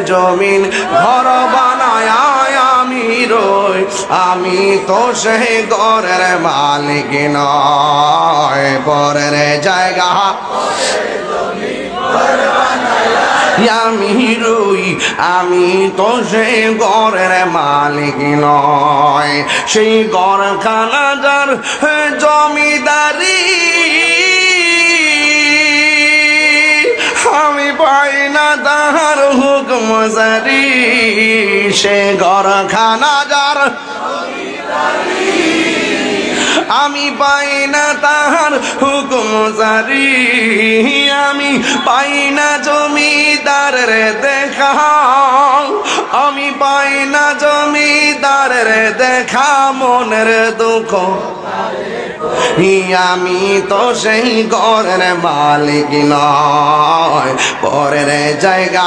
জমিন ঘর বানায় আমি রই, আমি তো সেই ঘরের মালিক নয়। পরের জায়গা আমি রই, আমি তো সেই ঘরের মালিক নয়। সেই ঘরখানা যার জমিদারি আমি পাই না তাহার হুকুম জারি। সে ঘরখানা যার আমি পাই না তাহার হুকুম জারি। আমি পাই না জমিদারের দেখা, আমি পাই না জমিদারের দেখা। মনের দুঃখ আমি তো সেই ঘরের মালিক নয়। পরের জায়গা